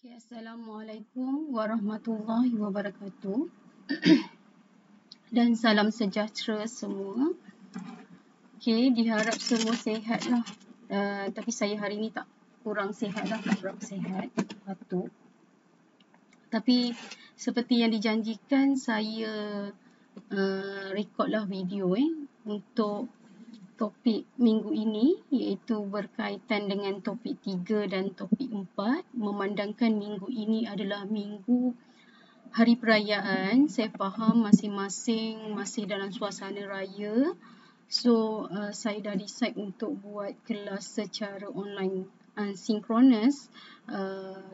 Okay, Assalamualaikum warahmatullahi wabarakatuh dan salam sejahtera semua. Okay, diharap semua sihat lah. Tapi saya hari ni tak kurang sihat lah, tak berapa sihat, batuk. Tapi seperti yang dijanjikan, saya record lah video untuk topik minggu ini, iaitu berkaitan dengan topik 3 dan topik 4. Memandangkan minggu ini adalah minggu hari perayaan, saya faham masing-masing masih dalam suasana raya. So, saya dah decide untuk buat kelas secara online synchronous,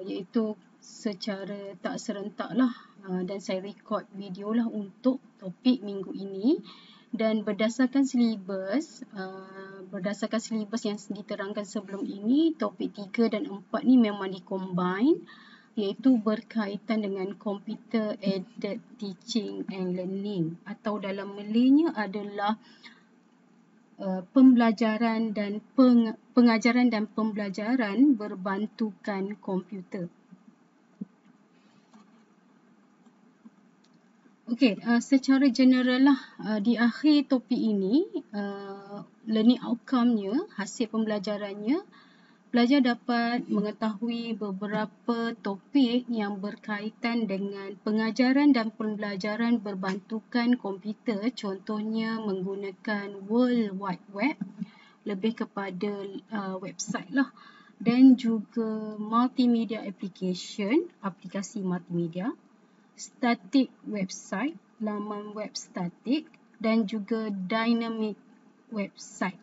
iaitu secara tak serentak lah. Dan saya record video lah untuk topik minggu ini. Dan berdasarkan silibus yang diterangkan sebelum ini, topik 3 dan 4 ni memang di-combine, iaitu berkaitan dengan Computer Aided Teaching and Learning, atau dalam Malaynya adalah pembelajaran dan pengajaran dan pembelajaran berbantukan komputer. Okey, secara general lah, di akhir topik ini, learning outcome-nya, hasil pembelajarannya, pelajar dapat mengetahui beberapa topik yang berkaitan dengan pengajaran dan pembelajaran berbantukan komputer, contohnya menggunakan World Wide Web, lebih kepada website lah, dan juga multimedia application, aplikasi multimedia, static website, laman web statik, dan juga dynamic website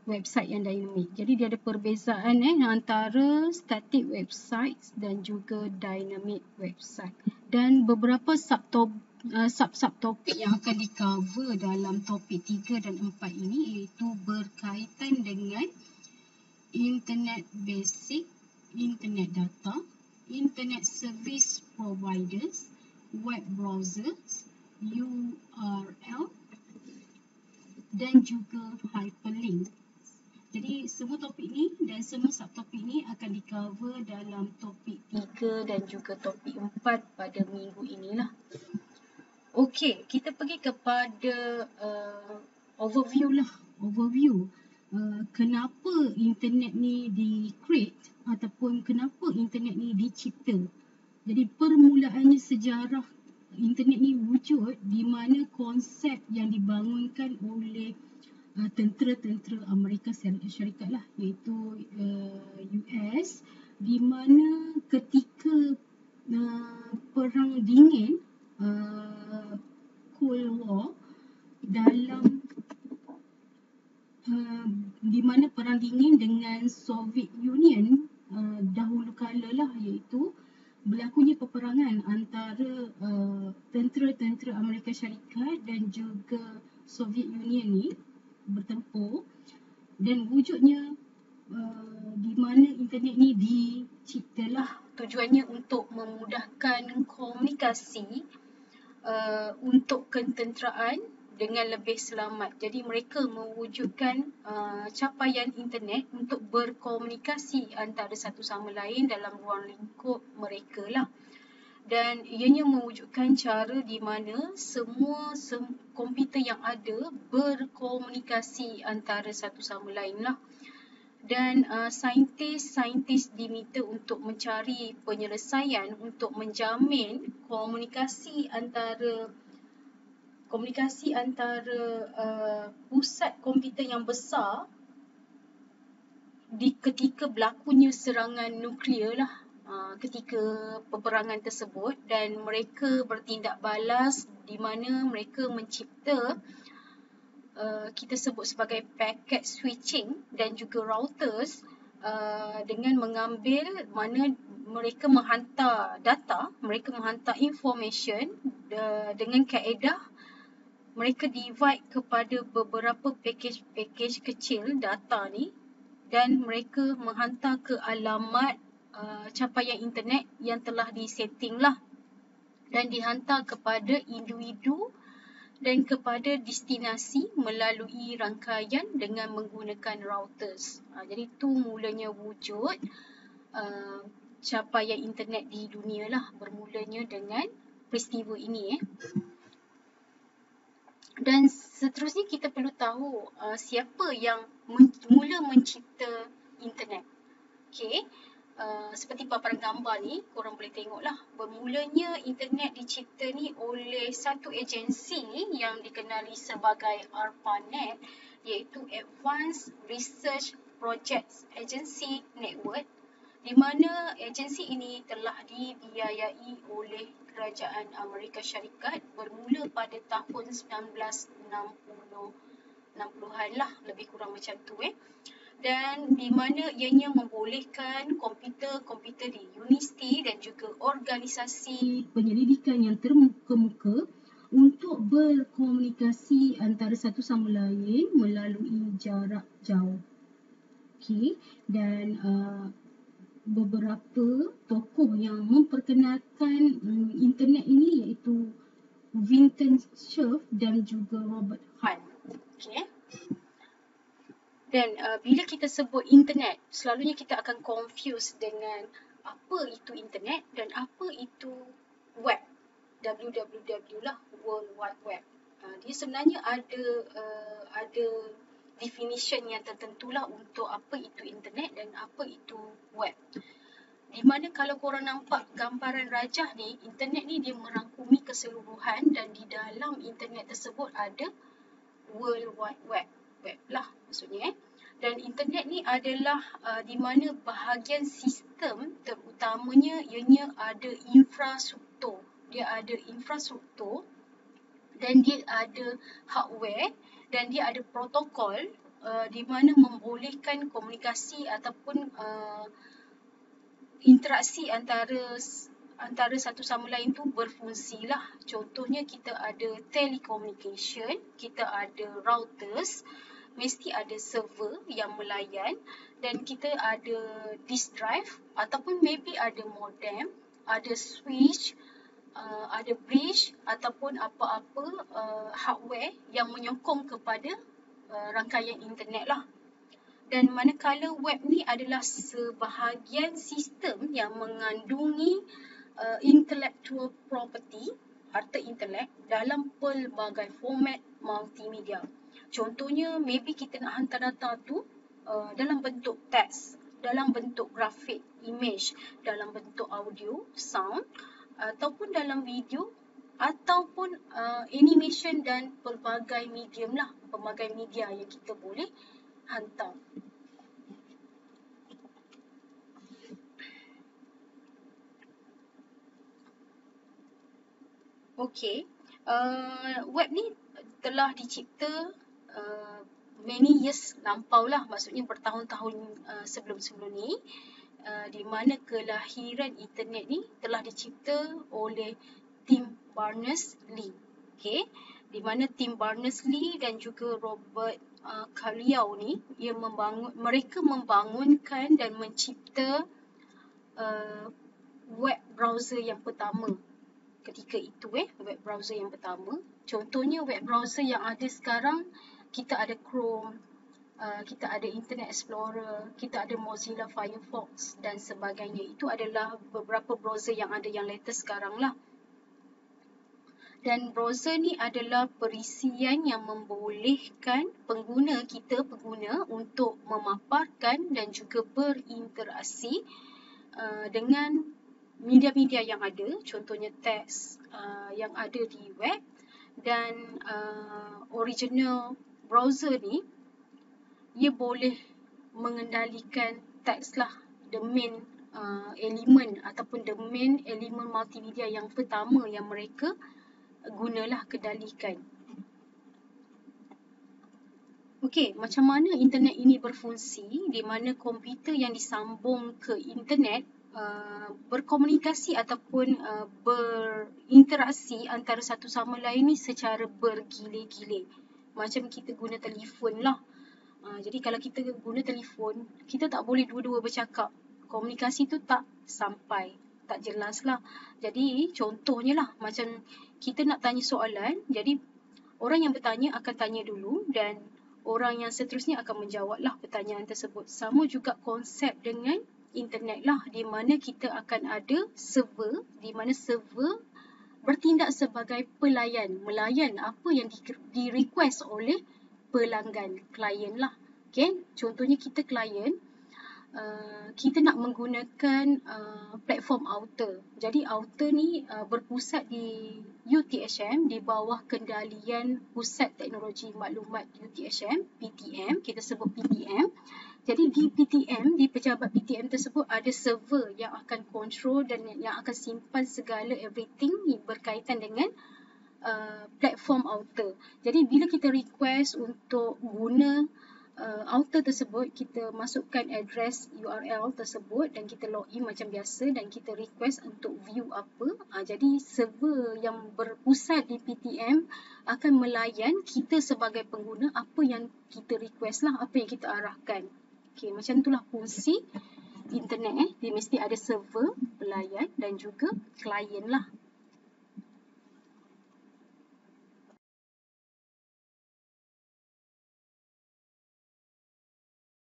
yang dynamic. Jadi dia ada perbezaan antara static website dan juga dynamic website. Dan beberapa sub-topik yang akan di-cover dalam topik 3 dan 4 ini, iaitu berkaitan dengan internet basic, internet data, internet service providers, web browsers, URL, dan juga hyperlink. Jadi semua topik ni dan semua subtopik ni akan di-cover dalam topik 3 dan juga topik 4 pada minggu inilah. Okey, kita pergi kepada overview lah. Kenapa internet ni di-create ataupun kenapa internet ni dicipta. Jadi permulaannya sejarah internet ni wujud di mana konsep yang dibangunkan oleh tentera-tentera Amerika Syarikat lah, iaitu US, di mana ketika perang dingin, Cold War, di mana perang dingin dengan Soviet Union dahulu kala lah, iaitu berlakunya peperangan antara tentera-tentera Amerika Syarikat dan juga Soviet Union ni bertempur, dan wujudnya di mana internet ni diciptalah. Tujuannya untuk memudahkan komunikasi untuk ketenteraan dengan lebih selamat. Jadi mereka mewujudkan capaian internet untuk berkomunikasi antara satu sama lain dalam ruang lingkup mereka lah. Dan ianya mewujudkan cara di mana semua komputer yang ada berkomunikasi antara satu sama lain lah. Dan saintis diminta untuk mencari penyelesaian untuk menjamin komunikasi antara pusat komputer yang besar ketika berlakunya serangan nuklear lah, ketika peperangan tersebut, dan mereka bertindak balas di mana mereka mencipta kita sebut sebagai packet switching dan juga routers, dengan mengambil mana mereka menghantar data, mereka menghantar information dengan kaedah mereka divide kepada beberapa package kecil data ni, dan mereka menghantar ke alamat capaian internet yang telah disetting lah, dan dihantar kepada individu dan kepada destinasi melalui rangkaian dengan menggunakan routers. Jadi itu mulanya wujud pencapaian internet di dunia lah, bermulanya dengan peristiwa ini. Dan seterusnya kita perlu tahu siapa yang mula mencipta internet. Okey. Seperti paparan gambar ni, korang boleh tengoklah. Bermulanya internet dicipta ni oleh satu agensi yang dikenali sebagai ARPANET, iaitu Advanced Research Projects Agency Network, di mana agensi ini telah dibiayai oleh Kerajaan Amerika Syarikat bermula pada tahun 1960-an lah, lebih kurang macam tu. Dan di mana ianya membolehkan komputer-komputer di universiti dan juga organisasi penyelidikan yang terkemuka untuk berkomunikasi antara satu sama lain melalui jarak jauh. Okey, dan beberapa tokoh yang memperkenalkan internet ini iaitu Vinton Cerf dan juga Robert Hunt. Okey. Dan bila kita sebut internet, selalunya kita akan confuse dengan apa itu internet dan apa itu web. www lah, World Wide Web. Dia sebenarnya ada definition yang tertentu lah untuk apa itu internet dan apa itu web. Di mana kalau korang nampak gambaran rajah ni, internet ni dia merangkumi keseluruhan dan di dalam internet tersebut ada World Wide Web. Web lah maksudnya. Dan internet ni adalah di mana bahagian sistem terutamanya ianya ada infrastruktur. Dia ada infrastruktur dan dia ada hardware dan dia ada protokol di mana membolehkan komunikasi ataupun interaksi antara satu sama lain tu berfungsi lah. Contohnya kita ada telecommunication, kita ada routers, mesti ada server yang melayan dan kita ada disk drive ataupun maybe ada modem, ada switch, ada bridge ataupun apa-apa hardware yang menyokong kepada rangkaian internet lah. Dan manakala web ni adalah sebahagian sistem yang mengandungi intellectual property, harta intelek dalam pelbagai format multimedia. Contohnya, maybe kita nak hantar data tu dalam bentuk teks, dalam bentuk grafik, image, dalam bentuk audio, sound, ataupun dalam video, ataupun animation dan pelbagai medium lah, pelbagai media yang kita boleh hantar. Okey, web ni telah dicipta many years lampau lah, maksudnya bertahun-tahun sebelum-sebelum ni, di mana kelahiran internet ni telah dicipta oleh Tim Berners-Lee. Okay? Di mana Tim Berners-Lee dan juga Robert Cailliau ni, mereka membangunkan dan mencipta web browser yang pertama ketika itu, web browser yang pertama. Contohnya web browser yang ada sekarang, kita ada Chrome, kita ada Internet Explorer, kita ada Mozilla Firefox dan sebagainya. Itu adalah beberapa browser yang ada yang latest sekarang lah. Dan browser ni adalah perisian yang membolehkan pengguna untuk memaparkan dan juga berinteraksi dengan media-media yang ada, contohnya teks yang ada di web. Dan original browser ni, ia boleh mengendalikan teks lah, the main element ataupun the main element multimedia yang pertama yang mereka gunalah kendalikan. Okey, macam mana internet ini berfungsi, di mana komputer yang disambung ke internet berkomunikasi ataupun berinteraksi antara satu sama lain ni secara bergile-gile. Macam kita guna telefon lah. Jadi kalau kita guna telefon, kita tak boleh dua-dua bercakap. Komunikasi tu tak sampai, tak jelas lah. Jadi contohnya lah, macam kita nak tanya soalan, jadi orang yang bertanya akan tanya dulu dan orang yang seterusnya akan menjawab lah pertanyaan tersebut. Sama juga konsep dengan internet lah, di mana kita akan ada server, di mana server bertindak sebagai pelayan, melayan apa yang di request oleh pelanggan, klien lah. Okay? Contohnya kita klien, kita nak menggunakan platform Outer. Jadi Outer ni berpusat di UTHM, di bawah kendalian Pusat Teknologi Maklumat UTHM, PTM, kita sebut PTM. Jadi di PTM, di pejabat PTM tersebut ada server yang akan control dan yang akan simpan segala everything berkaitan dengan platform Outer. Jadi bila kita request untuk guna Outer tersebut, kita masukkan address URL tersebut dan kita login macam biasa dan kita request untuk view apa. Jadi server yang berpusat di PTM akan melayan kita sebagai pengguna apa yang kita request lah, apa yang kita arahkan. Okay, macam itulah fungsi internet. Dia mesti ada server, pelayan dan juga klien lah.